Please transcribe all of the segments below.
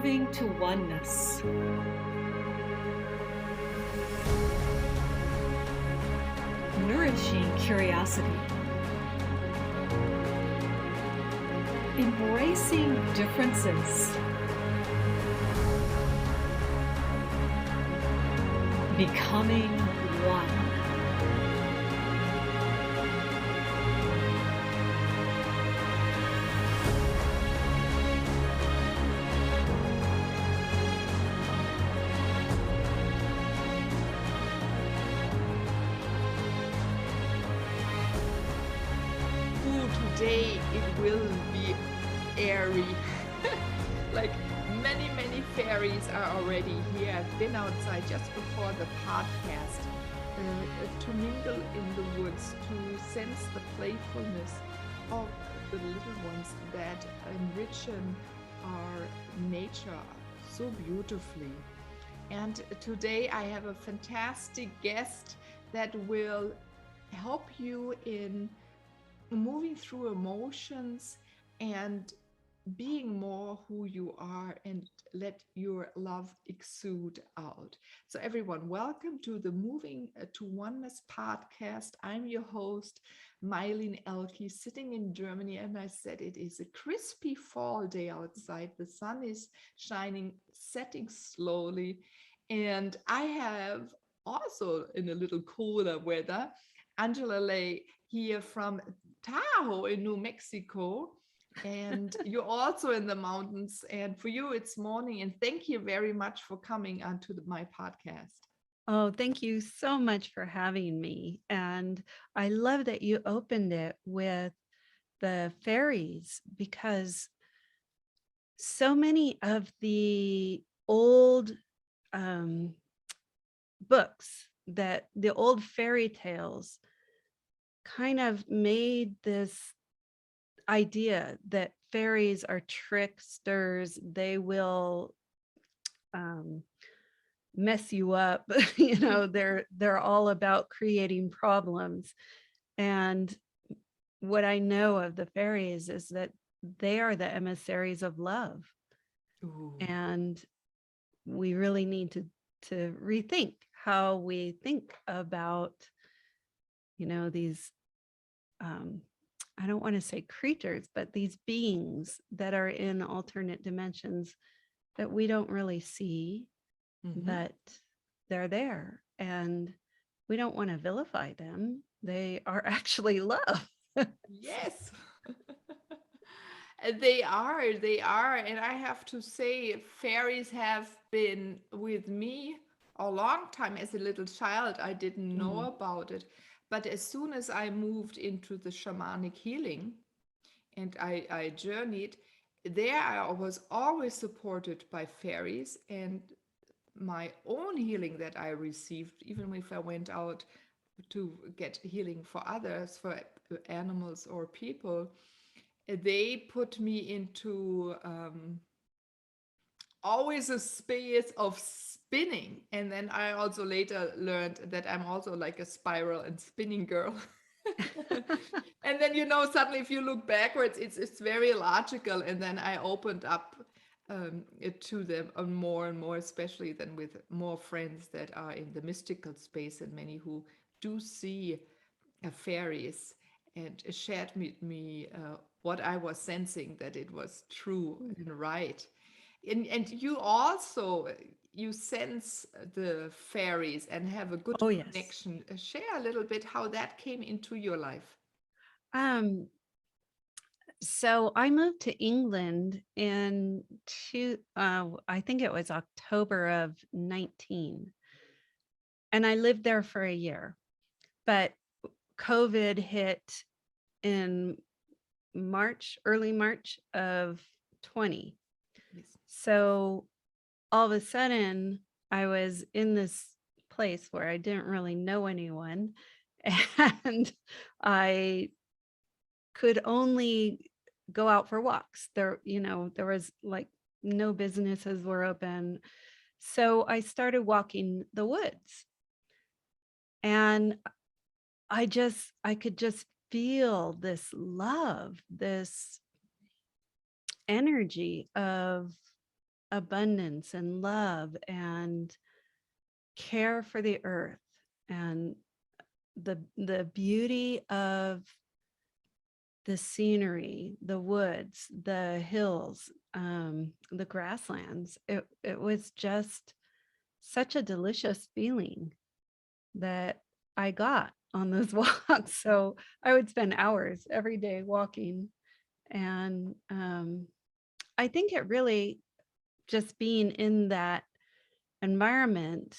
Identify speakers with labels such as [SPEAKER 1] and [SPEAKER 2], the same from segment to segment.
[SPEAKER 1] moving to oneness. Nourishing curiosity. Embracing differences. Becoming one.
[SPEAKER 2] Today it will be airy. Like many fairies are already here. I've been outside just before the podcast to mingle in the woods, to sense the playfulness of the little ones that enrich our nature so beautifully. And today I have a fantastic guest that will help you in moving through emotions and being more who you are and let your love exude out. So everyone, welcome to the Moving to Oneness podcast. I'm your host, Meilin Ehlke, sitting in Germany, and I said it is a crispy fall day outside. The sun is shining, setting slowly, and I have also in a little cooler weather, Angela Legh here from Tahoe in New Mexico, and you're also in the mountains, and for you it's morning, and thank you very much for coming onto my podcast.
[SPEAKER 3] Oh, thank you so much for having me. And I love that you opened it with the fairies, because so many of the old books, that the old fairy tales kind of made this idea that fairies are tricksters. They will mess you up. They're all about creating problems. And what I know of the fairies is that they are the emissaries of love.
[SPEAKER 2] Ooh.
[SPEAKER 3] And we really need to rethink how we think about these I don't want to say creatures, but these beings that are in alternate dimensions that we don't really see, but they're there, and we don't want to vilify them. They are actually love.
[SPEAKER 2] Yes. They are. And I have to say, fairies have been with me a long time. As a little child, I didn't know about it. But as soon as I moved into the shamanic healing and I journeyed, there I was always supported by fairies, and my own healing that I received, even if I went out to get healing for others, for animals or people, they put me into always a space of spinning. And then I also later learned that I'm also like a spiral and spinning girl. And then, suddenly if you look backwards, it's very logical. And then I opened up to them more and more, especially then with more friends that are in the mystical space, and many who do see fairies, and shared with me what I was sensing, that it was true and right. And you also, you sense the fairies and have a good
[SPEAKER 3] Oh, yes.
[SPEAKER 2] connection. Share a little bit how that came into your life.
[SPEAKER 3] So I moved to England in I think it was October of 19, and I lived there for a year, but COVID hit in early March of 20.
[SPEAKER 2] Yes.
[SPEAKER 3] So all of a sudden I was in this place where I didn't really know anyone, and I could only go out for walks. There was like no businesses were open. So I started walking the woods, and I could just feel this love, this energy of abundance and love and care for the earth and the beauty of the scenery, the woods, the hills, the grasslands. It was just such a delicious feeling that I got on those walks. So I would spend hours every day walking. And I think it really, just being in that environment,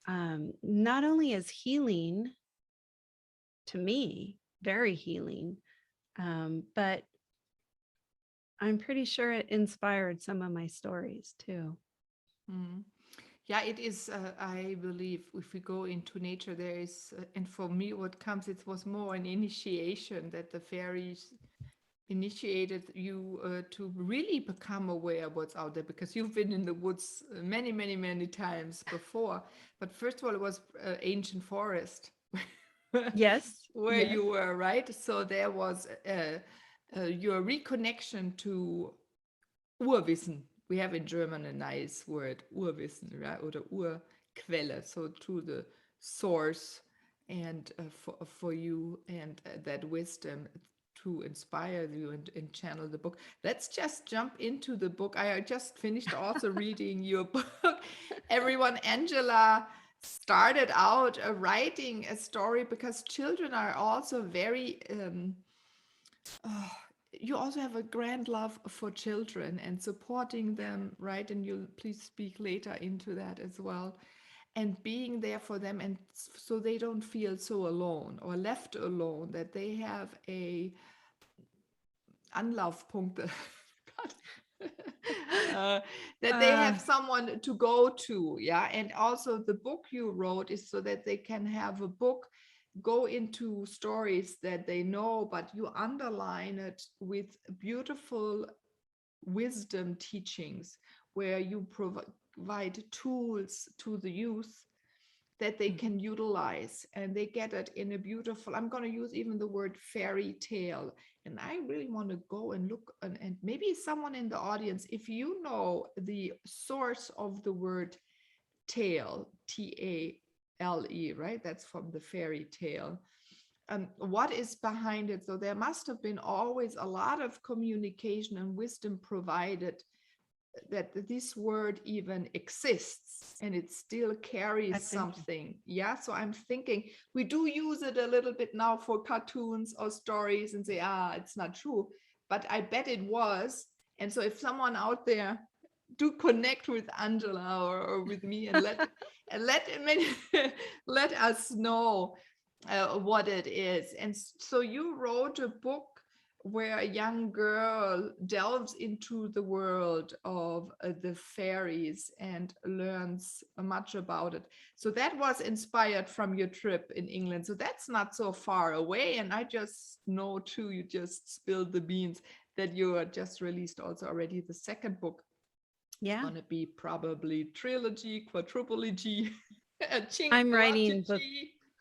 [SPEAKER 3] not only is healing to me, very healing, but I'm pretty sure it inspired some of my stories too.
[SPEAKER 2] Mm. Yeah, it is. I believe if we go into nature, there is, and for me, what comes, it was more an initiation that the fairies initiated you to really become aware of what's out there, because you've been in the woods many, many, many times before. But first of all, it was ancient forest
[SPEAKER 3] Yes.
[SPEAKER 2] where
[SPEAKER 3] Yes.
[SPEAKER 2] you were, right? So there was your reconnection to Urwissen. We have in German a nice word, Urwissen, right? Oder Urquelle, so to the source, and for you, and that wisdom to inspire you and channel the book. Let's just jump into the book. I just finished also reading your book. Everyone, Angela started out writing a story, because children are also very oh, you also have a grand love for children and supporting them, right? And you'll please speak later into that as well. And being there for them, and so they don't feel so alone or left alone, that they have a Anlaufpunkte. God. That they have someone to go to, yeah. And also the book you wrote is so that they can have a book, go into stories that they know, but you underline it with beautiful wisdom teachings, where you provide tools to the youth that they can utilize, and they get it in a beautiful, I'm going to use even the word fairy tale. And I really want to go and look, and maybe someone in the audience, if you know the source of the word tale, T-A-L-E, right? That's from the fairy tale. What is behind it? So there must have been always a lot of communication and wisdom provided, that this word even exists, and it still carries something. Yeah, so I'm thinking we do use it a little bit now for cartoons or stories and say, it's not true, but I bet it was. And so if someone out there do connect with Angela or with me, and let let us know what it is. And so you wrote a book where a young girl delves into the world of the fairies and learns much about it. So that was inspired from your trip in England. So that's not so far away. And I just know too, you just spilled the beans, that you are just released also already the second book.
[SPEAKER 3] Yeah.
[SPEAKER 2] It's going to be probably trilogy, quadruplegy,
[SPEAKER 3] I'm writing book.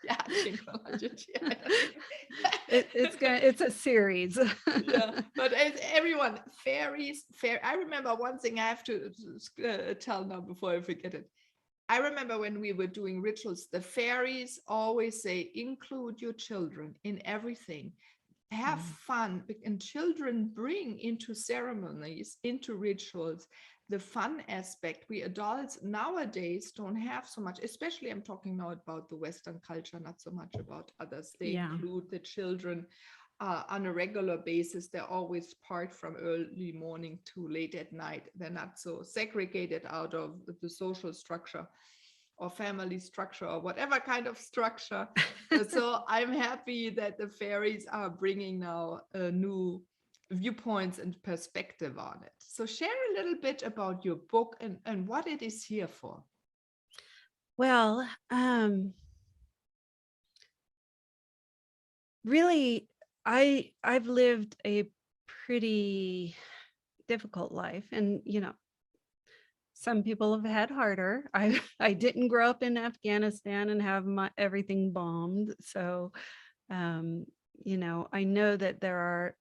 [SPEAKER 2] Yeah,
[SPEAKER 3] it's a series.
[SPEAKER 2] Yeah, but as everyone, fairies, I remember one thing I have to tell now before I forget it. I remember when we were doing rituals, the fairies always say, include your children in everything. Have fun, and children bring into ceremonies, into rituals, the fun aspect. We adults nowadays don't have so much, especially I'm talking now about the Western culture, not so much about others. They include the children on a regular basis. They're always part from early morning to late at night. They're not so segregated out of the social structure or family structure or whatever kind of structure. So I'm happy that the fairies are bringing now new viewpoints and perspective on it. So share a little bit about your book and what it is here for.
[SPEAKER 3] Well, really, I've lived a pretty difficult life, and some people have had harder. I didn't grow up in Afghanistan and have everything bombed, so I know that there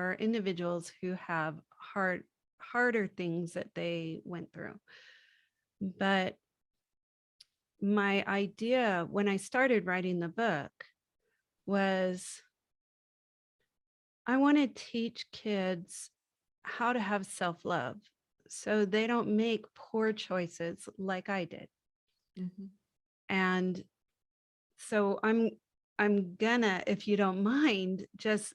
[SPEAKER 3] are individuals who have harder things that they went through. But my idea when I started writing the book was I want to teach kids how to have self-love so they don't make poor choices like I did.
[SPEAKER 2] Mhm.
[SPEAKER 3] And so I'm gonna, if you don't mind, just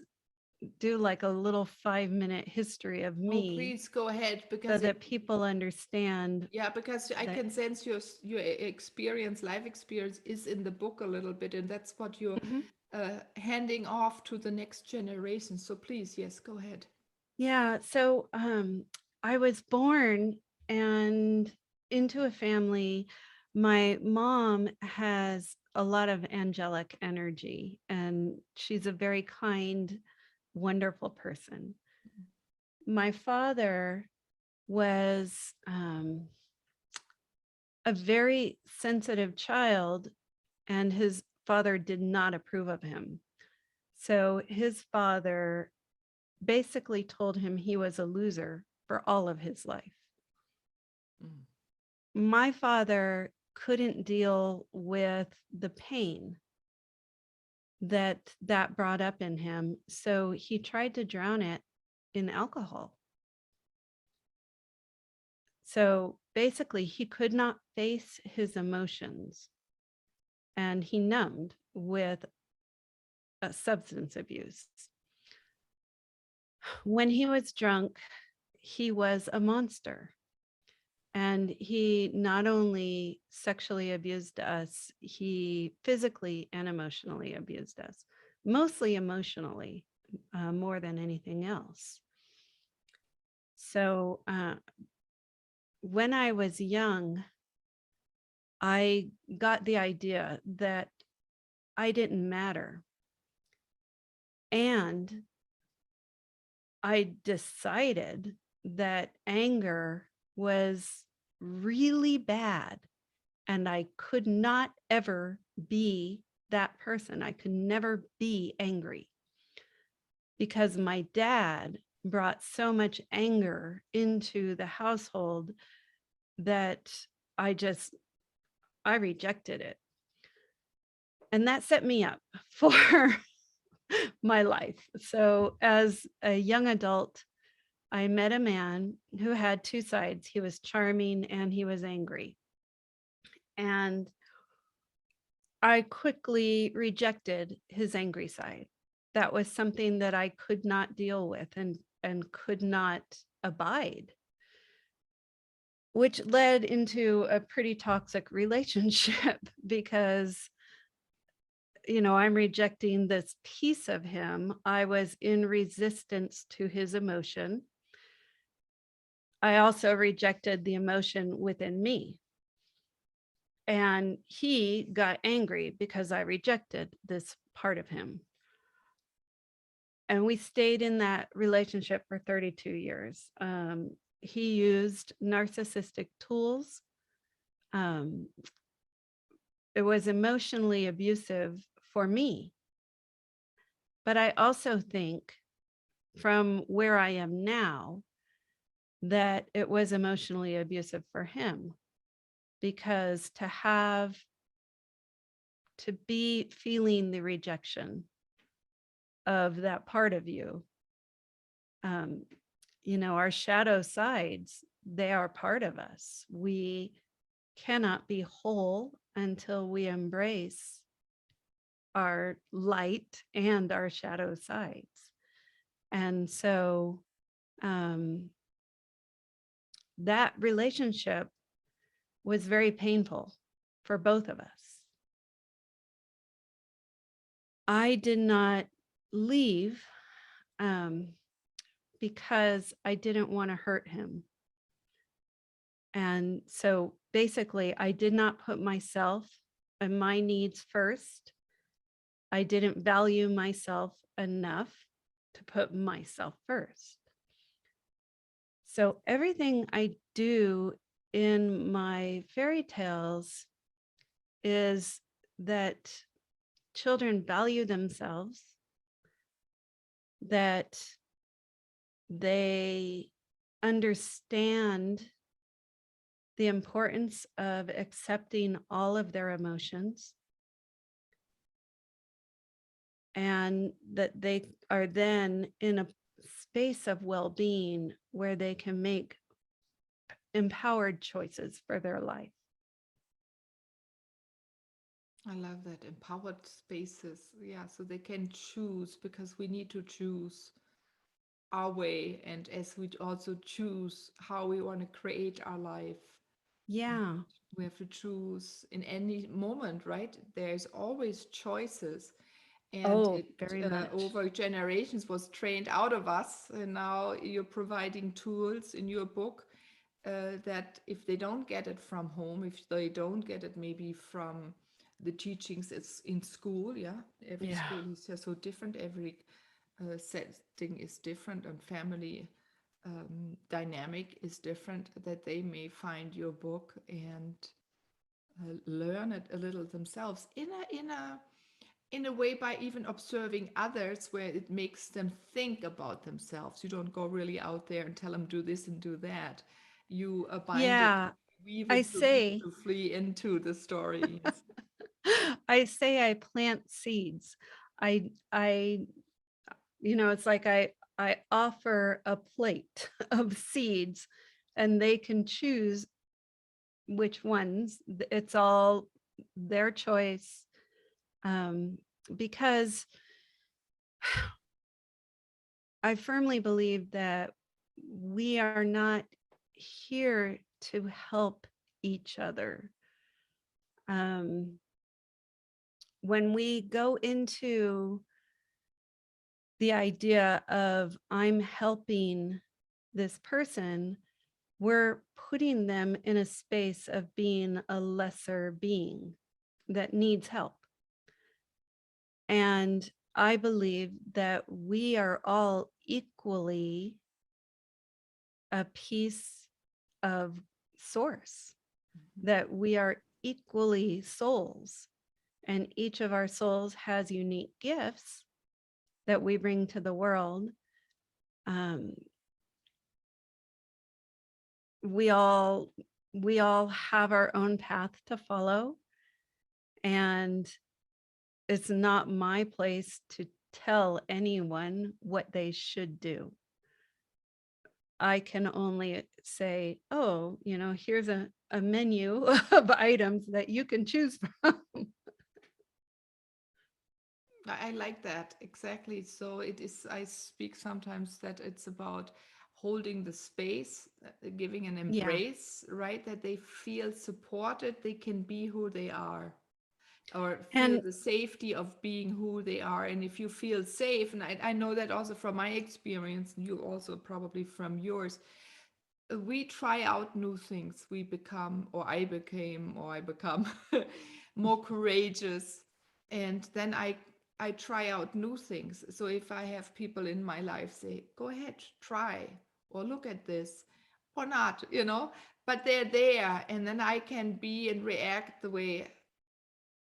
[SPEAKER 3] do like a little 5-minute history of
[SPEAKER 2] Oh,
[SPEAKER 3] me
[SPEAKER 2] please go ahead
[SPEAKER 3] so
[SPEAKER 2] because
[SPEAKER 3] that people understand
[SPEAKER 2] yeah, because I
[SPEAKER 3] that.
[SPEAKER 2] can sense your experience, life experience is in the book a little bit, and that's what you're
[SPEAKER 3] Mhm.
[SPEAKER 2] handing off to the next generation. So please, yes, go ahead.
[SPEAKER 3] Yeah, so I was born and into a family. My mom has a lot of angelic energy, and she's a very kind, wonderful person. My father was a very sensitive child, and his father did not approve of him. So his father basically told him he was a loser for all of his life.
[SPEAKER 2] Mm.
[SPEAKER 3] My father couldn't deal with the pain that brought up in him, so he tried to drown it in alcohol. So basically, he could not face his emotions, and he numbed with substance abuse. When he was drunk, he was a monster. And he not only sexually abused us, he physically and emotionally abused us, mostly emotionally, more than anything else. So when I was young, I got the idea that I didn't matter. And I decided that anger was really bad and I could not ever be that person. I could never be angry because my dad brought so much anger into the household that I rejected it. And that set me up for my life. So as a young adult, I met a man who had two sides. He was charming and he was angry. And I quickly rejected his angry side. That was something that I could not deal with and could not abide, which led into a pretty toxic relationship because I'm rejecting this piece of him. I was in resistance to his emotion. I also rejected the emotion within me. And he got angry because I rejected this part of him. And we stayed in that relationship for 32 years. He used narcissistic tools. It was emotionally abusive for me. But I also think from where I am now that it was emotionally abusive for him, because to be feeling the rejection of that part of you, our shadow sides, they are part of us. We cannot be whole until we embrace our light and our shadow sides. And so that relationship was very painful for both of us. I did not leave because I didn't want to hurt him. And so basically, I did not put myself and my needs first. I didn't value myself enough to put myself first. So everything I do in my fairy tales is that children value themselves, that they understand the importance of accepting all of their emotions, and that they are then in a space of well-being where they can make empowered choices for their life.
[SPEAKER 2] I love that. Empowered spaces. Yeah, so they can choose, because we need to choose our way, and as we also choose how we want to create our life.
[SPEAKER 3] Yeah.
[SPEAKER 2] We have to choose in any moment, right? There's always choices. And
[SPEAKER 3] Oh,
[SPEAKER 2] it
[SPEAKER 3] very much.
[SPEAKER 2] over generations was trained out of us. And now you're providing tools in your book that if they don't get it from home, if they don't get it maybe from the teachings it's in school, yeah, every
[SPEAKER 3] Yeah.
[SPEAKER 2] school is just so different, every setting is different, and family dynamic is different, that they may find your book and learn it a little themselves in a way, by even observing others, where it makes them think about themselves. You don't go really out there and tell them do this and do that. You bind it,
[SPEAKER 3] Yeah.
[SPEAKER 2] weave
[SPEAKER 3] I
[SPEAKER 2] it so people
[SPEAKER 3] say,
[SPEAKER 2] to flee into the story. Yes.
[SPEAKER 3] I say I plant seeds. I, it's like I offer a plate of seeds, and they can choose which ones. It's all their choice. Because I firmly believe that we are not here to help each other. When we go into the idea of I'm helping this person, we're putting them in a space of being a lesser being that needs help. And I believe that we are all equally a piece of source, that we are equally souls, and each of our souls has unique gifts that we bring to the world. Um, we all have our own path to follow, and it's not my place to tell anyone what they should do. I can only say, oh, here's a menu of items that you can choose from.
[SPEAKER 2] I like that, exactly. So it is, I speak sometimes that it's about holding the space, giving an
[SPEAKER 3] Yeah.
[SPEAKER 2] embrace, right? That they feel supported, they can be who they are, or feel
[SPEAKER 3] And
[SPEAKER 2] the safety of being who they are. And if you feel safe, and I know that also from my experience, and you also probably from yours, we try out new things. We become, or I became, or I become more courageous. And then I try out new things. So if I have people in my life say, go ahead, try, or look at this, or not, but they're there. And then I can be and react the way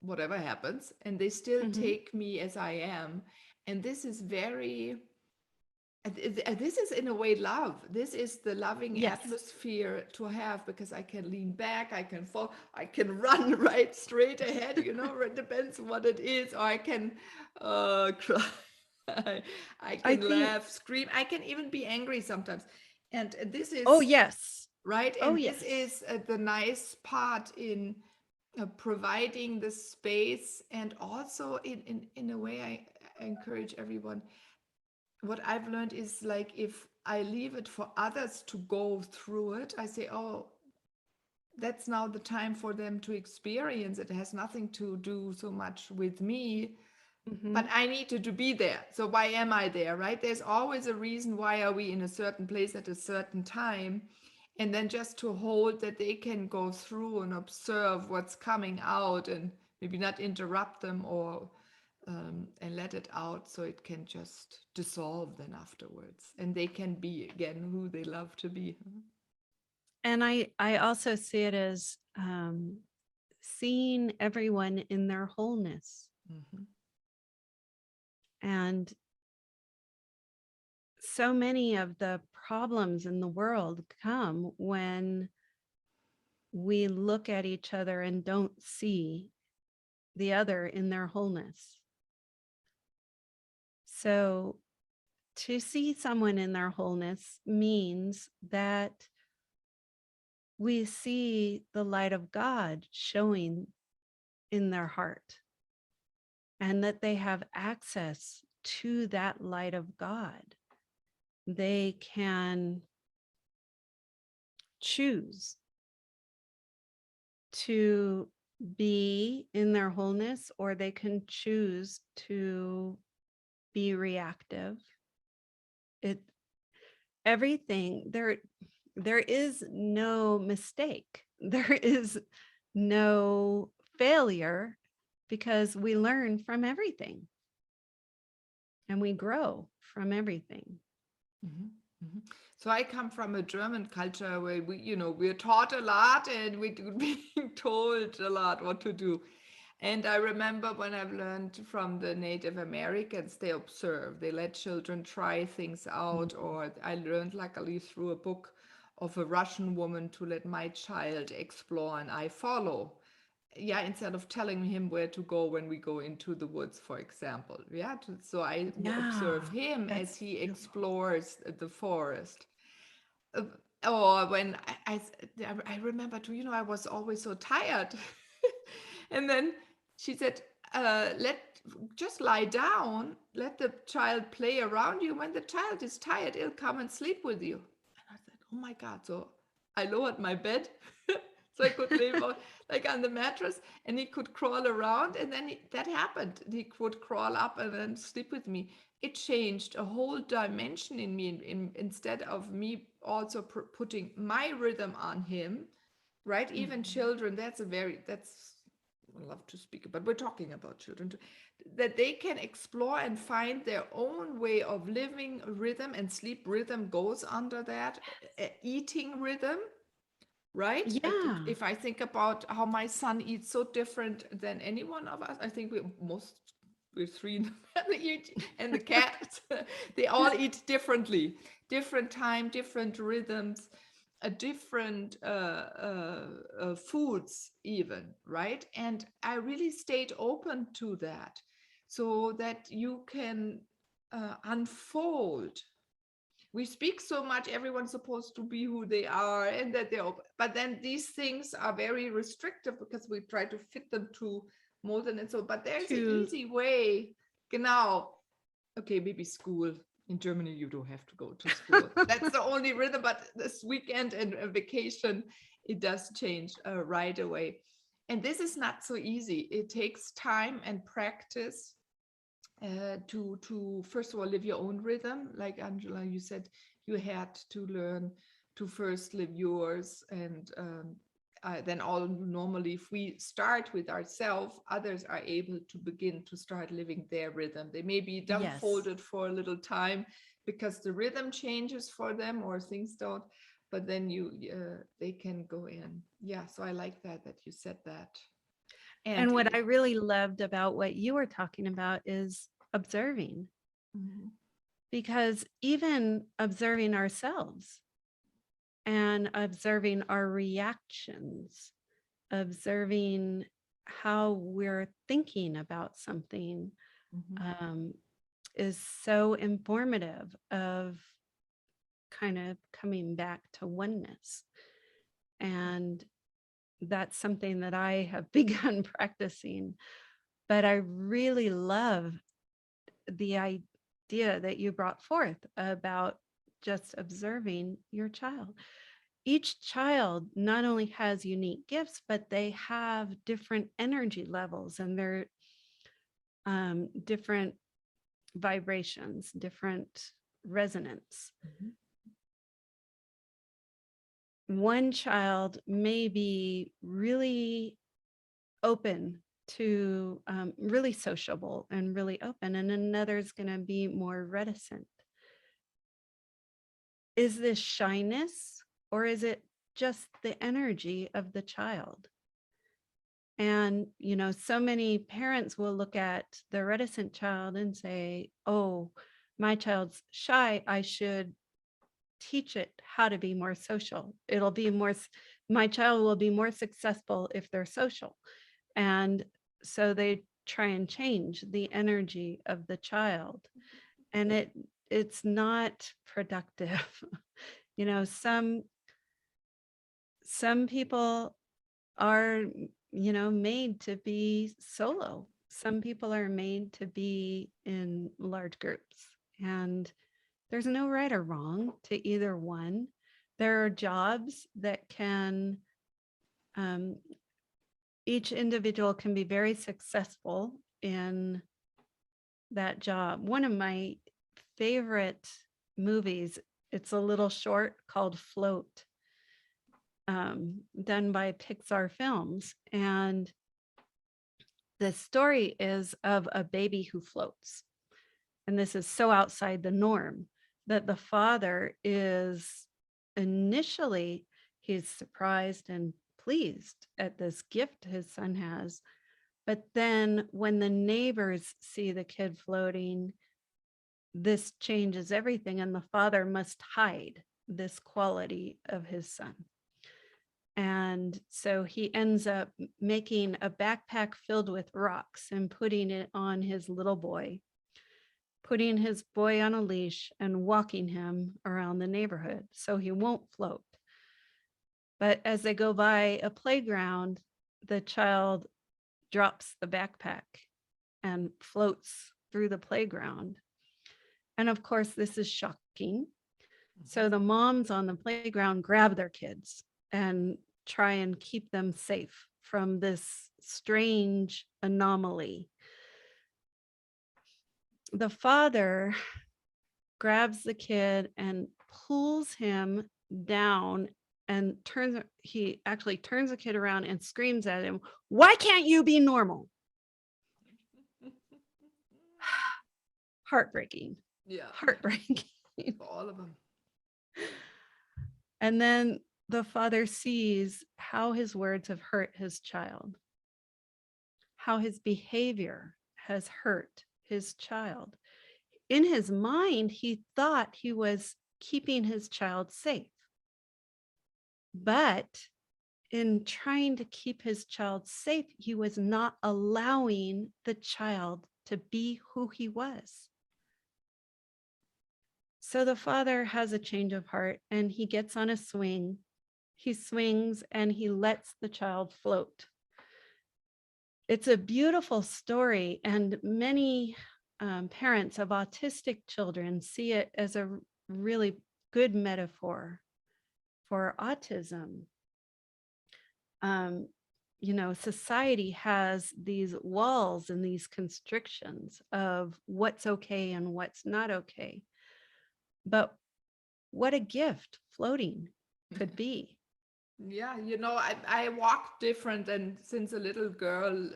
[SPEAKER 2] whatever happens, and they still
[SPEAKER 3] mhm,
[SPEAKER 2] take me as I am. And this is very, this is in a way love. This is the loving
[SPEAKER 3] yes.
[SPEAKER 2] atmosphere to have, because I can lean back, I can fall, I can run right straight ahead, it depends what it is, or I can cry. I
[SPEAKER 3] I
[SPEAKER 2] can
[SPEAKER 3] think,
[SPEAKER 2] laugh, scream, I can even be angry sometimes. And this
[SPEAKER 3] oh,
[SPEAKER 2] is
[SPEAKER 3] yes.
[SPEAKER 2] right.
[SPEAKER 3] Oh,
[SPEAKER 2] And this
[SPEAKER 3] yes.
[SPEAKER 2] is the nice part in providing the space. And also in a way, I encourage everyone. What I've learned is, like, if I leave it for others to go through it, I say, oh, that's now the time for them to experience it. It has nothing to do so much with me, but
[SPEAKER 3] Mhm.
[SPEAKER 2] I need to be there. So why am I there, right? There's always a reason why are we in a certain place at a certain time. And then just to hold that they can go through and observe what's coming out, and maybe not interrupt them, or and let it out, so it can just dissolve then afterwards, and they can be again who they love to be.
[SPEAKER 3] And I also see it as seeing everyone in their wholeness,
[SPEAKER 2] Mhm.
[SPEAKER 3] and so many of the problems in the world come when we look at each other and don't see the other in their wholeness. So to see someone in their wholeness means that we see the light of God showing in their heart, and that they have access to that light of God. They can choose to be in their wholeness, or they can choose to be reactive. Everything there is no mistake. There is no failure, because we learn from everything and we grow from everything.
[SPEAKER 2] Mhm, mhm. So I come from a German culture where we're taught a lot and we're being told a lot what to do. And I remember when I've learned from the Native Americans, they observe, they let children try things out. Or I learned, luckily, through a book of a Russian woman, to let my child explore and I follow. Yeah, instead of telling him where to go when we go into the woods, for example. Yeah, so I observe
[SPEAKER 3] Yeah,
[SPEAKER 2] him as
[SPEAKER 3] that's
[SPEAKER 2] he
[SPEAKER 3] beautiful.
[SPEAKER 2] explores the forest. Uh, or when I remember too, I was always so tired. And then she said, just lie down, let the child play around you. When the child is tired, he'll come and sleep with you. And I said, oh my God. So I lowered my bed so I could lay like on the mattress, and he could crawl around. And then that happened. He would crawl up and then sleep with me. It changed a whole dimension in me. Instead of me also putting my rhythm on him, right? Even children, that's I love to speak about, we're talking about children too, that they can explore and find their own way of living rhythm, and sleep rhythm goes under that, eating rhythm, right?
[SPEAKER 3] Yeah.
[SPEAKER 2] If I think about how my son eats so different than any one of us, I think we're three in the family each, and the cats, they all eat differently, different time, different rhythms, different foods even, right? And I really stayed open to that, so that you can unfold. We speak so much, everyone's supposed to be who they are, and that they're open. But then these things are very restrictive because we try to fit them to modern and so, but there's an easy way. Genau. Okay, maybe school. In Germany, you don't have to go to school. That's the only rhythm, but this weekend and vacation, it does change right away. And this is not so easy. It takes time and practice to first of all live your own rhythm. Like Angela, you said you had to learn to first live yours, and then all normally, if we start with ourselves, others are able to begin to start living their rhythm. They may be
[SPEAKER 3] Yes.
[SPEAKER 2] dumbfolded for a little time because the rhythm changes for them or things don't, but then they can go in. Yeah, so I like that you said that.
[SPEAKER 3] And what I really loved about what you were talking about is observing,
[SPEAKER 2] Mhm.
[SPEAKER 3] because even observing ourselves and observing our reactions, observing how we're thinking about something,
[SPEAKER 2] Mhm.
[SPEAKER 3] is so informative of kind of coming back to oneness. And that's something that I have begun practicing. But I really love the idea that you brought forth about just observing your child. Each child not only has unique gifts, but they have different energy levels, and they're different vibrations, different resonance.
[SPEAKER 2] Mhm.
[SPEAKER 3] One child may be really open to really sociable and really open, and another is going to be more reticent. Is this shyness, or is it just the energy of the child? And, so many parents will look at the reticent child and say, oh, my child's shy, I should teach it how to be more social. It'll be more, my child will be more successful if they're social. And so they try and change the energy of the child. And it's not productive. You know, some people are, you know, made to be solo. Some people are made to be in large groups. And there's no right or wrong to either one. There are jobs that can, each individual can be very successful in that job. One of my favorite movies, it's a little short called Float, done by Pixar Films. And the story is of a baby who floats. And this is so outside the norm that the father is initially, he's surprised and pleased at this gift his son has. But then when the neighbors see the kid floating, this changes everything. And the father must hide this quality of his son. And so he ends up making a backpack filled with rocks and putting it on his little boy, putting his boy on a leash and walking him around the neighborhood so he won't float. But as they go by a playground, the child drops the backpack and floats through the playground. And of course, this is shocking. So the moms on the playground grab their kids and try and keep them safe from this strange anomaly. The father grabs the kid and pulls him down and he actually turns the kid around and screams at him, "Why can't you be normal?" Heartbreaking.
[SPEAKER 2] Yeah.
[SPEAKER 3] Heartbreaking.
[SPEAKER 2] For all of them.
[SPEAKER 3] And then the father sees how his words have hurt his child, how his behavior has hurt his child. In his mind, he thought he was keeping his child safe. But in trying to keep his child safe, he was not allowing the child to be who he was. So the father has a change of heart and he gets on a swing. He swings and he lets the child float. It's a beautiful story, and many parents of autistic children see it as a really good metaphor for autism. You know, society has these walls and these constrictions of what's okay and what's not okay. But what a gift floating could be.
[SPEAKER 2] Yeah, you know, I walk different than since a little girl,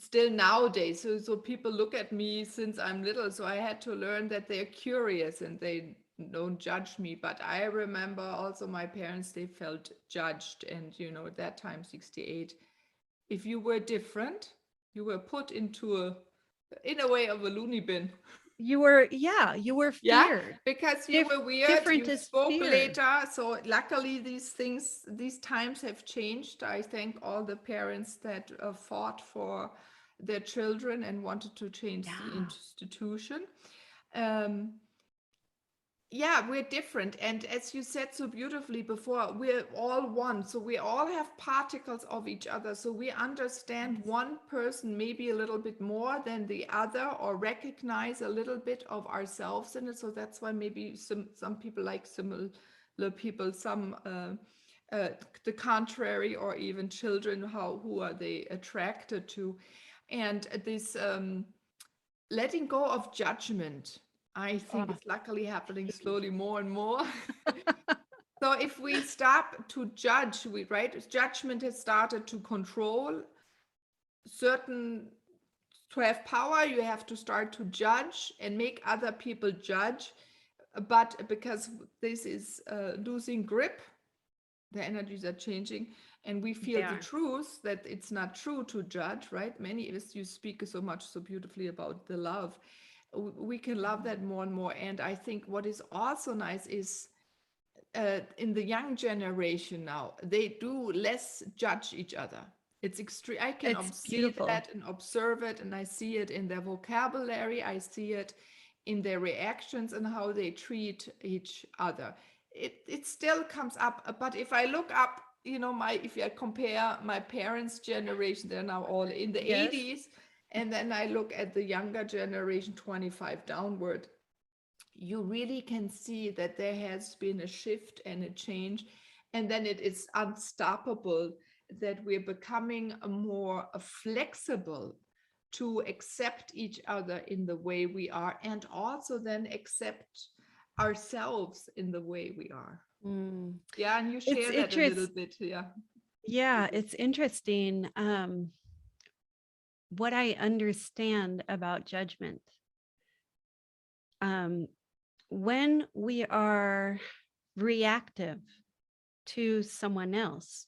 [SPEAKER 2] still nowadays. So people look at me since I'm little. So I had to learn that they're curious and they don't judge me. But I remember also my parents, they felt judged. And, you know, at that time, 68, if you were different, you were put into in a way of a loony bin.
[SPEAKER 3] You were
[SPEAKER 2] Yeah,
[SPEAKER 3] feared.
[SPEAKER 2] because you were weird,
[SPEAKER 3] Different
[SPEAKER 2] you
[SPEAKER 3] is
[SPEAKER 2] spoke
[SPEAKER 3] fear.
[SPEAKER 2] later. So luckily these times have changed. I thank all the parents that fought for their children and wanted to change the institution. Yeah, we're different. And as you said so beautifully before, we're all one. So we all have particles of each other. So we understand one person maybe a little bit more than the other, or recognize a little bit of ourselves in it. So that's why maybe some people like similar people, some the contrary, or even children, who are they attracted to. And this letting go of judgment, I think it's luckily happening slowly more and more. So if we stop to judge, judgment has started to control certain, to have power, you have to start to judge and make other people judge. But because this is losing grip, the energies are changing, and we feel the truth that it's not true to judge, right? Many of us, you speak so beautifully about the love. we can love that more and more. And I think what is also nice is in the young generation now, they do less judge each other. It's extreme. I can
[SPEAKER 3] It's
[SPEAKER 2] see
[SPEAKER 3] beautiful.
[SPEAKER 2] that and observe it, and I see it in their vocabulary. I see it in their reactions and how they treat each other. It still comes up, but if I look up, if I compare my parents' generation, they're now all in the
[SPEAKER 3] Yes.
[SPEAKER 2] 80s, and then I look at the younger generation, 25 downward, you really can see that there has been a shift and a change, and then it is unstoppable that we're becoming a more flexible to accept each other in the way we are, and also then accept ourselves in the way we are.
[SPEAKER 3] Mm.
[SPEAKER 2] Yeah, and you
[SPEAKER 3] It's
[SPEAKER 2] share that a little bit. Yeah.
[SPEAKER 3] Yeah, it's interesting. What I understand about judgment. When we are reactive to someone else,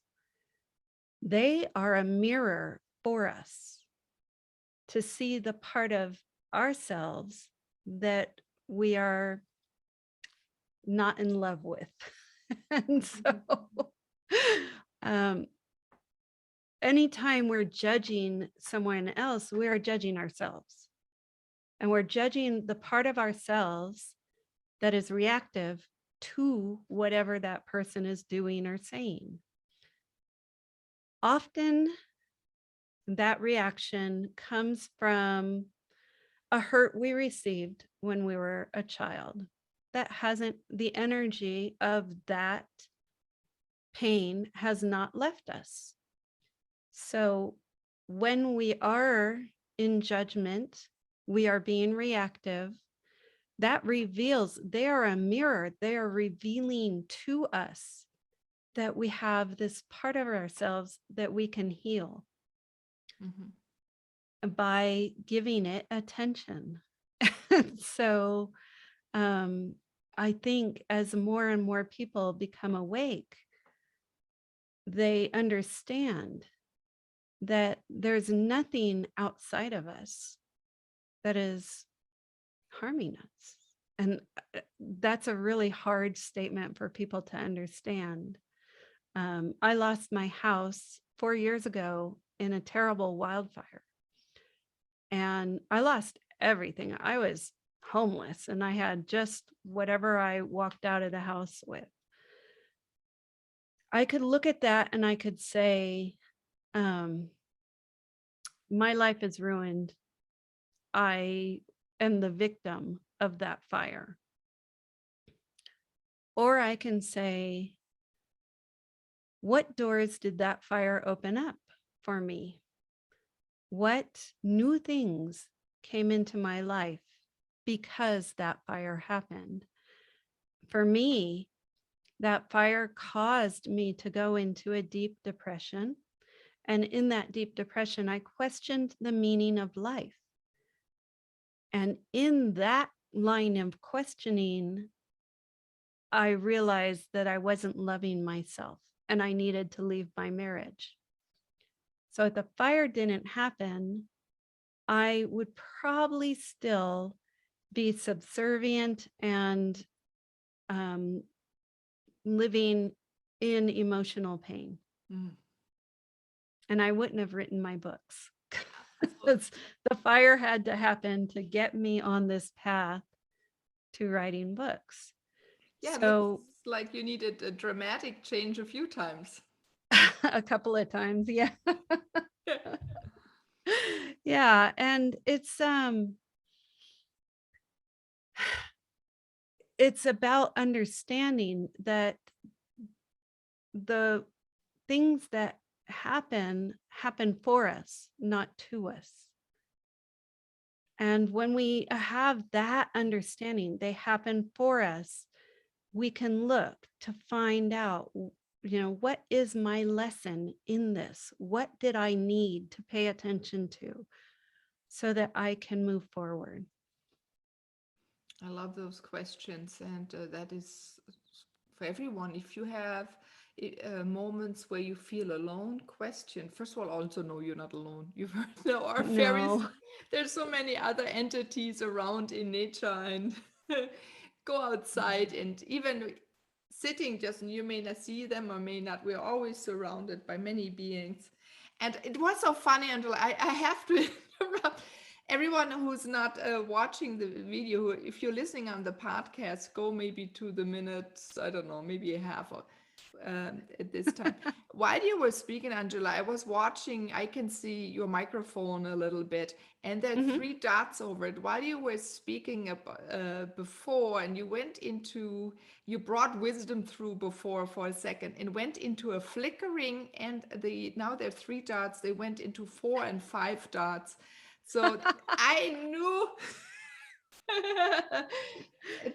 [SPEAKER 3] they are a mirror for us to see the part of ourselves that we are not in love with. And so anytime we're judging someone else, we are judging ourselves. And we're judging the part of ourselves that is reactive to whatever that person is doing or saying. Often that reaction comes from a hurt we received when we were a child that hasn't, the energy of that pain has not left us. So when we are in judgment, we are being reactive. That reveals, they are a mirror. They are revealing to us that we have this part of ourselves that we can heal by giving it attention. So I think as more and more people become awake, they understand that there's nothing outside of us that is harming us. And that's a really hard statement for people to understand. I lost my house 4 years ago in a terrible wildfire. And I lost everything. I was homeless and I had just whatever I walked out of the house with. I could look at that and I could say, my life is ruined. I am the victim of that fire. Or I can say, what doors did that fire open up for me? What new things came into my life because that fire happened? For me, that fire caused me to go into a deep depression. And in that deep depression, I questioned the meaning of life. And in that line of questioning, I realized that I wasn't loving myself and I needed to leave my marriage. So if the fire didn't happen, I would probably still be subservient and living in emotional pain. And I wouldn't have written my books. The fire had to happen to get me on this path to writing books.
[SPEAKER 2] Yeah,
[SPEAKER 3] so
[SPEAKER 2] it's like you needed a dramatic change a few times.
[SPEAKER 3] a couple of times, yeah. Yeah, and it's about understanding that the things that happen for us, not to us. And when we have that understanding, they happen for us, we can look to find out, what is my lesson in this? What did I need to pay attention to so that I can move forward?
[SPEAKER 2] I love those questions, and that is for everyone. moments where you feel alone, question. First of all, also know you're not alone. You've heard there are fairies.
[SPEAKER 3] No.
[SPEAKER 2] There's so many other entities around in nature, and go outside and even sitting just, you may not see them or may not. We're always surrounded by many beings. And it was so funny, Angela. I have to interrupt everyone who's not watching the video. If you're listening on the podcast, go maybe to the minutes, I don't know, maybe a half or at this time. While you were speaking, Angela, I was watching, I can see your microphone a little bit, and there are
[SPEAKER 3] Mhm.
[SPEAKER 2] three dots over it. While you were speaking before, and you went into, you brought wisdom through before for a second and went into a flickering, and now there are three dots, they went into 4 and 5 dots. So I knew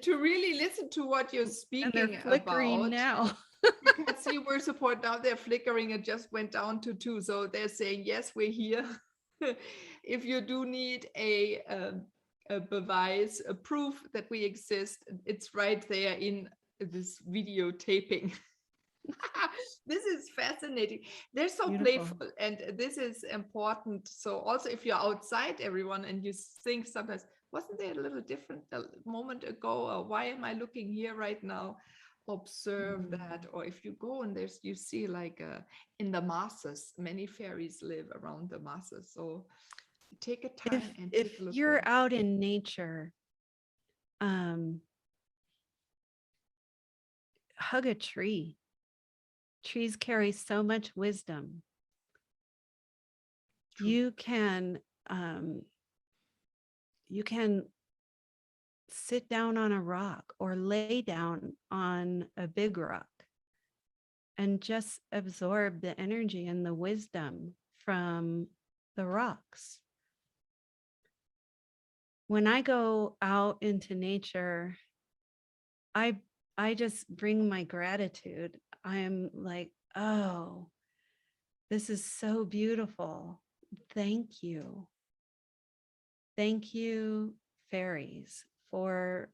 [SPEAKER 2] to really listen to what you're
[SPEAKER 3] And they're
[SPEAKER 2] speaking
[SPEAKER 3] flickering
[SPEAKER 2] about,
[SPEAKER 3] now.
[SPEAKER 2] because you were support, now they're flickering, it just went down to 2. So they're saying, yes, we're here. If you do need a device, a proof that we exist, it's right there in this videotaping. This is fascinating. They're so
[SPEAKER 3] Beautiful.
[SPEAKER 2] playful, and this is important. So also, if you're outside, everyone, and you think sometimes, wasn't there a little different a moment ago, or why am I looking here right now? Observe that. Or if you go and there's, you see like in the masses, many fairies live around the masses. So take a
[SPEAKER 3] If
[SPEAKER 2] time and
[SPEAKER 3] if
[SPEAKER 2] take a look
[SPEAKER 3] you're
[SPEAKER 2] there.
[SPEAKER 3] out in nature, hug a tree. Trees carry so much wisdom.
[SPEAKER 2] True.
[SPEAKER 3] You can sit down on a rock or lay down on a big rock and just absorb the energy and the wisdom from the rocks. When I go out into nature, I just bring my gratitude. I'm like, oh, this is so beautiful. Thank you. Thank you, fairies, for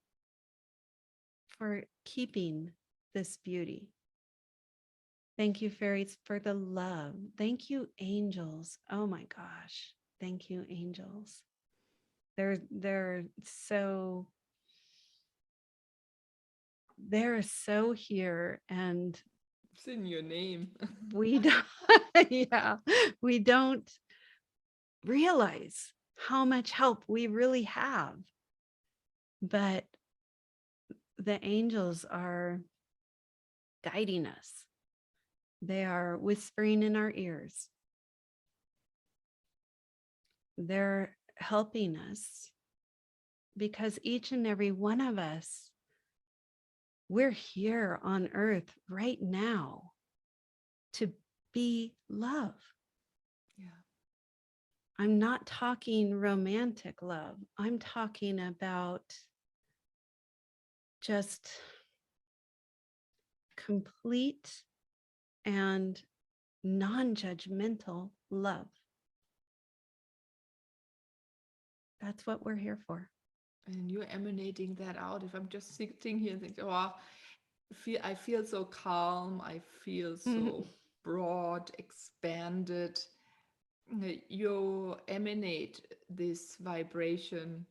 [SPEAKER 3] keeping this beauty. Thank you, fairies, for the love. Thank you, angels. Oh my gosh. Thank you, angels. They're so here, and
[SPEAKER 2] It's in your name.
[SPEAKER 3] we don't yeah, we don't realize how much help we really have. But the angels are guiding us. They are whispering in our ears. They're helping us because each and every one of us, we're here on earth right now to be love.
[SPEAKER 2] Yeah.
[SPEAKER 3] I'm not talking romantic love. I'm talking about just complete and non-judgmental love. That's what we're here for.
[SPEAKER 2] And you're emanating that out. If I'm just sitting here and thinking, oh, I feel so calm, I feel so broad, expanded. You emanate this vibration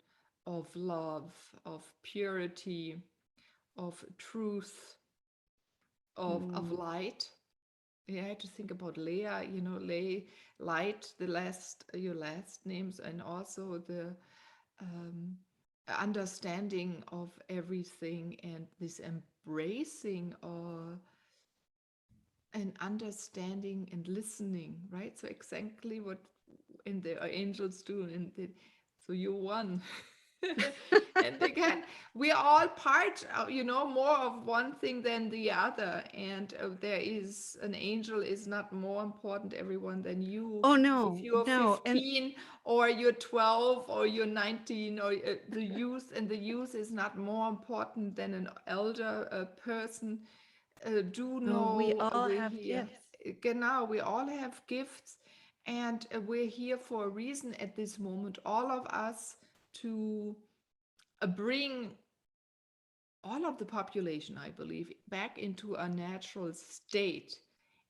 [SPEAKER 2] of love, of purity, of truth, of light. Yeah, I had to think about Leah, light, your last names, and also the um, understanding of everything, and this embracing and understanding and listening, right? So exactly what in the angels do, so you won. And again, we are all part of, more of one thing than the other, and there is an angel is not more important, everyone, than you.
[SPEAKER 3] Oh
[SPEAKER 2] If
[SPEAKER 3] no,
[SPEAKER 2] you're
[SPEAKER 3] no. And
[SPEAKER 2] 15 or you're 12 or you're 19, or the youth, and the youth is not more important than an elder person. Do
[SPEAKER 3] no, we
[SPEAKER 2] know
[SPEAKER 3] all
[SPEAKER 2] we're
[SPEAKER 3] have
[SPEAKER 2] here.
[SPEAKER 3] gifts.
[SPEAKER 2] Genau, we all have gifts, and we're here for a reason at this moment, all of us, to bring all of the population, I believe, back into a natural state.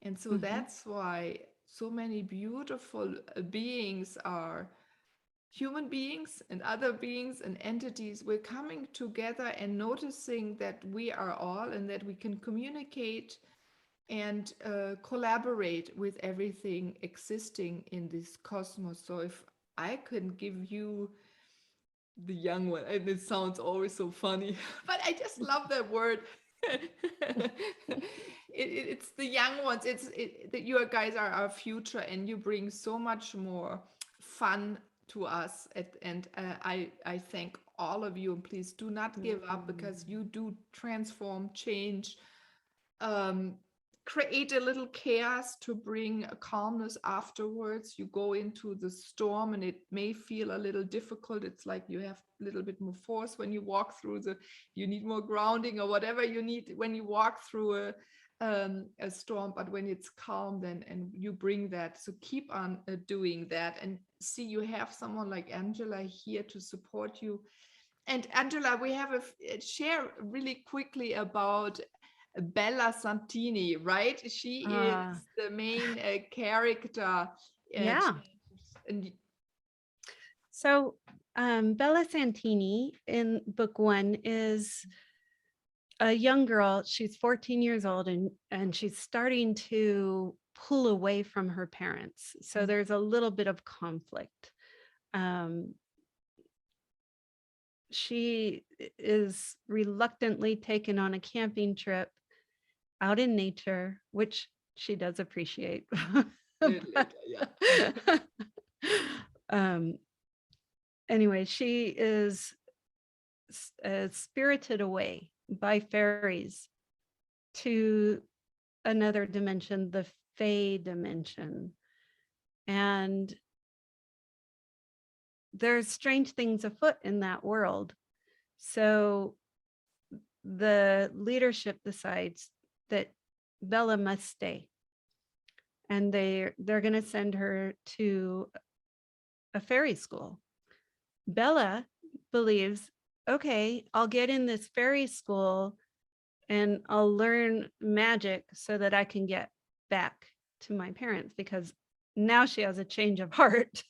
[SPEAKER 2] And so
[SPEAKER 3] Mhm.
[SPEAKER 2] that's why so many beautiful beings are human beings and other beings and entities. We're coming together and noticing that we are all and that we can communicate and collaborate with everything existing in this cosmos. So if I can give you the young one, and it sounds always so funny, but I just love that word. It's the young ones. That you guys are our future, and you bring so much more fun to us. And I thank all of you. And please do not give up, because you do transform, change, um, create a little chaos to bring a calmness afterwards. You go into the storm and it may feel a little difficult. It's like you have a little bit more force when you walk through you need more grounding or whatever you need when you walk through a storm. But when it's calm, then and you bring that. So keep on doing that, and see, you have someone like Angela here to support you. And Angela, we have share really quickly about Bella Santini, right? She is
[SPEAKER 3] Uh,
[SPEAKER 2] the main character. And,
[SPEAKER 3] yeah.
[SPEAKER 2] and
[SPEAKER 3] So Bella Santini in book one is a young girl. She's 14 years old, and she's starting to pull away from her parents. So there's a little bit of conflict. Um, she is reluctantly taken on a camping trip out in nature, which she does appreciate.
[SPEAKER 2] later, yeah.
[SPEAKER 3] um, anyway, she is spirited away by fairies to another dimension, the Fae dimension. And there's strange things afoot in that world. So the leadership decides that Bella must stay. And they're going to send her to a fairy school. Bella believes, okay, I'll get in this fairy school and I'll learn magic so that I can get back to my parents, because now she has a change of heart.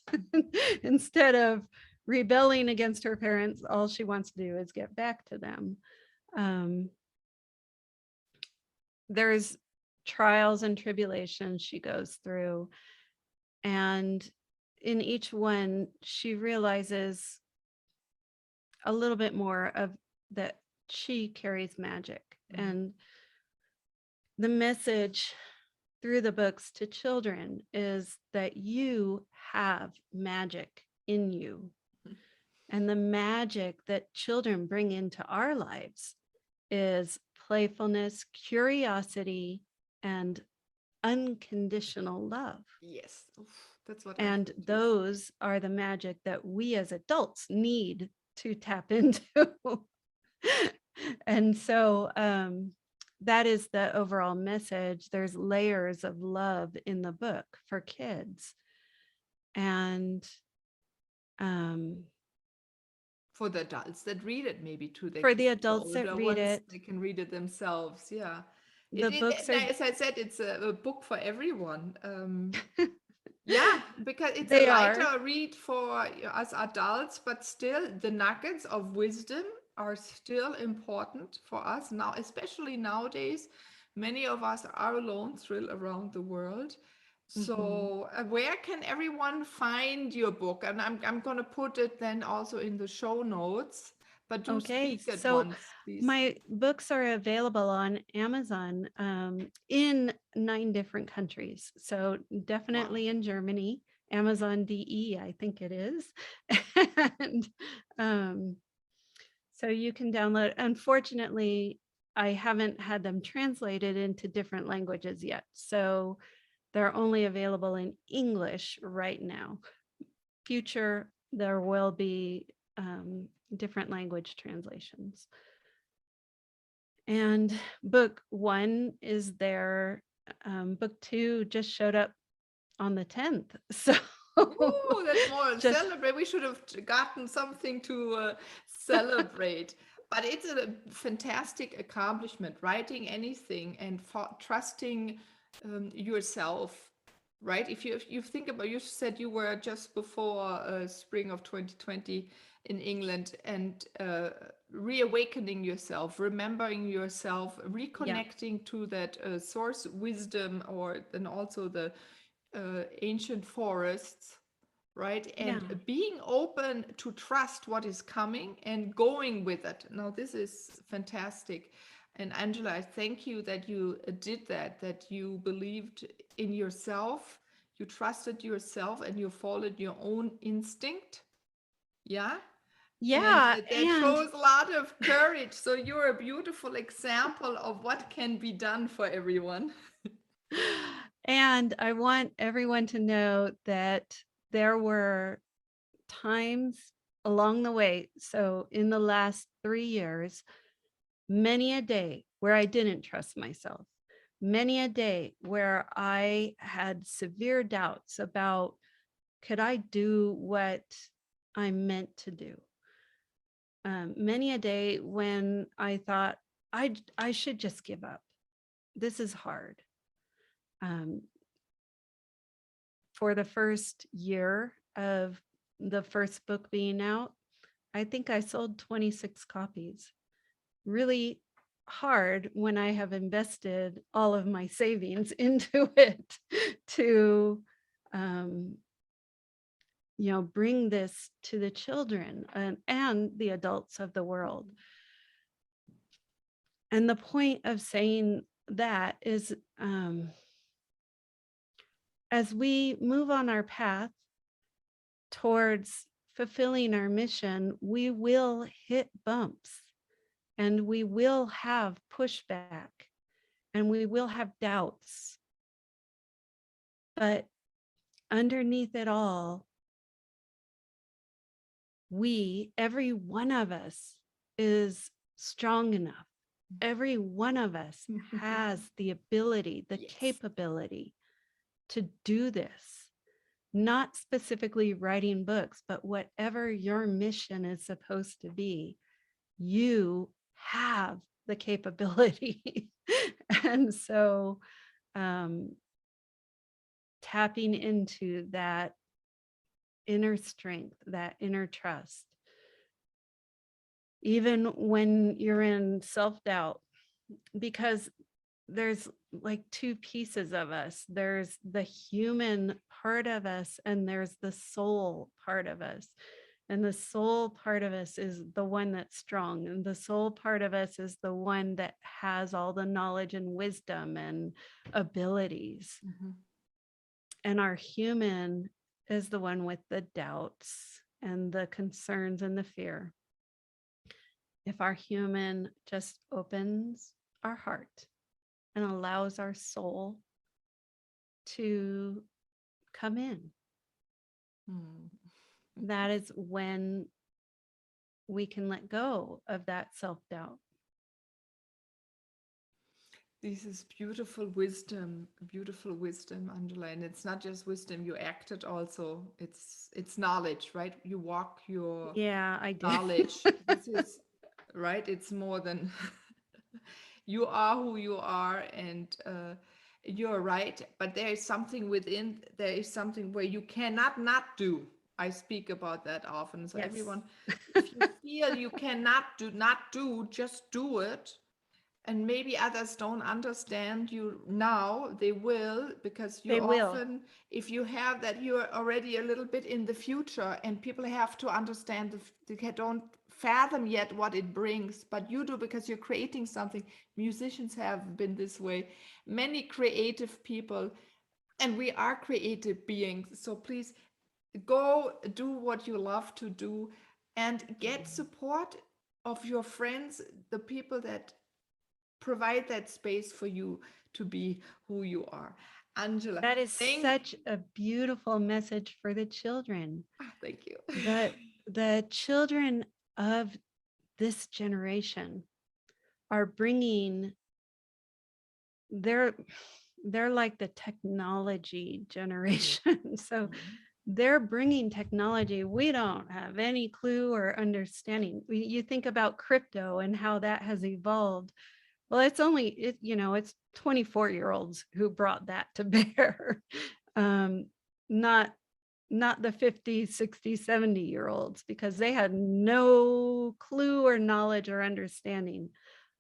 [SPEAKER 3] Instead of rebelling against her parents, all she wants to do is get back to them. There's trials and tribulations she goes through, and in each one she realizes a little bit more of that she carries magic. And the message through the books to children is that you have magic in you. And the magic that children bring into our lives is playfulness, curiosity, and unconditional love.
[SPEAKER 2] Yes, that's what
[SPEAKER 3] And
[SPEAKER 2] I feel too.
[SPEAKER 3] those are the magic that we as adults need to tap into. And so that is the overall message. There's layers of love in the book for kids. And
[SPEAKER 2] For the adults that read it, maybe too. They
[SPEAKER 3] for
[SPEAKER 2] can,
[SPEAKER 3] the
[SPEAKER 2] the
[SPEAKER 3] adults that
[SPEAKER 2] older
[SPEAKER 3] read
[SPEAKER 2] ones,
[SPEAKER 3] it,
[SPEAKER 2] they can read it themselves. Yeah.
[SPEAKER 3] the books are,
[SPEAKER 2] As I said, it's a book for everyone. Yeah, because it's a
[SPEAKER 3] they are.
[SPEAKER 2] lighter read for us adults, but still the nuggets of wisdom are still important for us now, especially nowadays. Many of us are alone still around the world.
[SPEAKER 3] Mhm.
[SPEAKER 2] So, where can everyone find your book? And I'm going to put it then also in the show notes, but do
[SPEAKER 3] Okay,
[SPEAKER 2] speak at
[SPEAKER 3] so
[SPEAKER 2] once, please.
[SPEAKER 3] my books are available on Amazon in 9 different countries. So
[SPEAKER 2] Wow.
[SPEAKER 3] definitely in Germany, Amazon DE, I think it is. And um, so you can download. Unfortunately, I haven't had them translated into different languages yet. So they're only available in English right now. Future, there will be different language translations. And book 1 is there. Book 2 just showed up on the 10th. So
[SPEAKER 2] Ooh, that's more
[SPEAKER 3] just
[SPEAKER 2] celebrate. We should have gotten something to celebrate. But it's a fantastic accomplishment, writing anything and trusting yourself, right? If you think about, you said you were just before spring of 2020 in England, and reawakening yourself, remembering yourself,
[SPEAKER 3] Yeah.
[SPEAKER 2] reconnecting to that source wisdom, or then also the ancient forests, right?
[SPEAKER 3] Yeah.
[SPEAKER 2] And being open to trust what is coming and going with it. Now, this is fantastic. And Angela, I thank you that you did that, that you believed in yourself, you trusted yourself, and you followed your own instinct. Yeah. And
[SPEAKER 3] Yeah.
[SPEAKER 2] that shows a lot of courage. So you're a beautiful example of what can be done for everyone.
[SPEAKER 3] And I want everyone to know that there were times along the way. So in the last 3 years, many a day where I didn't trust myself, many a day where I had severe doubts about, could I do what I'm meant to do? Many a day when I thought I should just give up. This is hard. Um, for the first year of the first book being out, I think I sold 26 copies. Really hard when I have invested all of my savings into it to, um, bring this to the children and the adults of the world. And the point of saying that is, as we move on our path towards fulfilling our mission, we will hit bumps and we will have pushback and we will have doubts. But underneath it all, every one of us is strong enough. Every one of us has the ability, the
[SPEAKER 2] Yes.
[SPEAKER 3] capability to do this. Not specifically writing books, but whatever your mission is supposed to be, you have the capability. And so tapping into that inner strength, that inner trust, even when you're in self-doubt, because there's like two pieces of us. There's the human part of us and there's the soul part of us. And the soul part of us is the one that's strong. And the soul part of us is the one that has all the knowledge and wisdom and abilities.
[SPEAKER 2] Mm-hmm.
[SPEAKER 3] And our human is the one with the doubts and the concerns and the fear. If our human just opens our heart and allows our soul to come in, that is when we can let go of that self-doubt.
[SPEAKER 2] This is beautiful wisdom, Angela. And it's not just wisdom, you act it also. It's knowledge, right? You walk your
[SPEAKER 3] I do.
[SPEAKER 2] knowledge. This is right. It's more than you are who you are, and you're right. But there is something within, there is something where you cannot not do. I speak about that often. So
[SPEAKER 3] Yes.
[SPEAKER 2] everyone, if you feel you cannot not do, just do it. And maybe others don't understand you now, they will, because you
[SPEAKER 3] They will.
[SPEAKER 2] often, if you have that, you're already a little bit in the future, and people have to understand, they don't fathom yet what it brings, but you do, because you're creating something. Musicians have been this way, many creative people, and we are creative beings. So please go do what you love to do, and get support of your friends, the people that provide that space for you to be who you are. Angela,
[SPEAKER 3] that is such a beautiful message for the children.
[SPEAKER 2] Thank you.
[SPEAKER 3] The children of this generation are bringing, they're like the technology generation. So they're bringing technology we don't have any clue or understanding. You think about crypto and how that has evolved. Well, it's 24-year-olds who brought that to bear. Not the 50, 60, 70-year-olds, because they had no clue or knowledge or understanding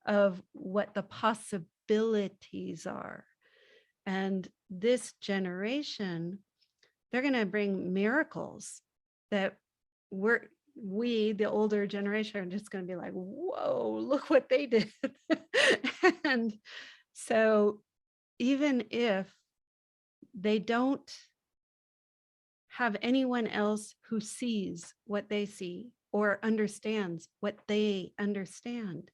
[SPEAKER 3] of what the possibilities are. And this generation, they're going to bring miracles that we, the older generation, are just going to be like, whoa, look what they did. And so even if they don't have anyone else who sees what they see or understands what they understand,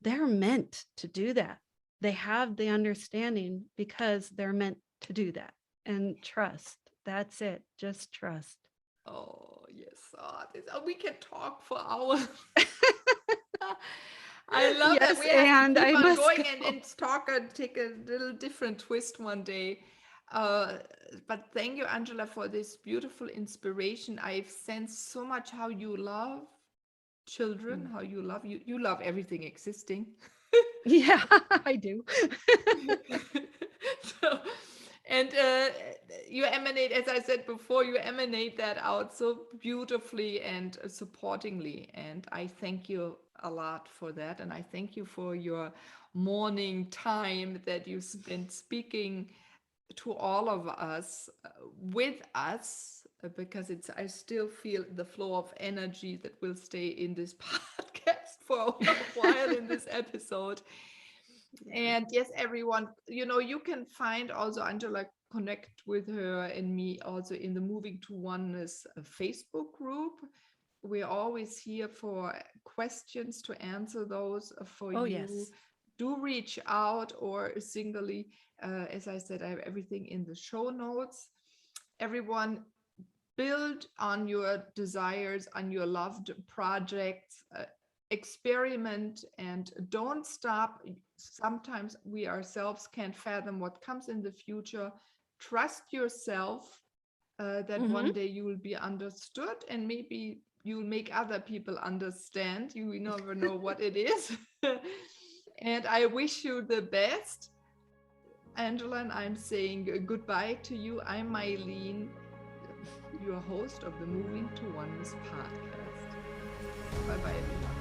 [SPEAKER 3] they're meant to do that. They have the understanding because they're meant to do that. And trust. That's it. Just trust.
[SPEAKER 2] Oh, yes. We can talk for hours. I love that.
[SPEAKER 3] Yes,
[SPEAKER 2] We have
[SPEAKER 3] and
[SPEAKER 2] to keep
[SPEAKER 3] I
[SPEAKER 2] on
[SPEAKER 3] must
[SPEAKER 2] going
[SPEAKER 3] go.
[SPEAKER 2] and talk and take a little different twist one day. But thank you, Angela, for this beautiful inspiration. I've sensed so much how you love children, how you love everything existing.
[SPEAKER 3] Yeah, I do.
[SPEAKER 2] So, and you emanate, as I said before, you emanate that out so beautifully and supportingly. And I thank you a lot for that. And I thank you for your morning time that you spent speaking to all of us, with us, because I still feel the flow of energy that will stay in this podcast for a while in this episode. And yes, everyone, you can find also Angela, connect with her and me also in the Moving to Oneness Facebook group. We're always here for questions to answer those for
[SPEAKER 3] Oh,
[SPEAKER 2] you.
[SPEAKER 3] yes.
[SPEAKER 2] Do reach out or singly. As I said, I have everything in the show notes. Everyone, build on your desires, on your loved projects, experiment, and don't stop. Sometimes we ourselves can't fathom what comes in the future. Trust yourself that one day you will be understood, and maybe you'll make other people understand. You never know what it is. And I wish you the best, Angela, and I'm saying goodbye to you. I'm Meilin, your host of the Moving to Oneness podcast. Bye-bye, everyone.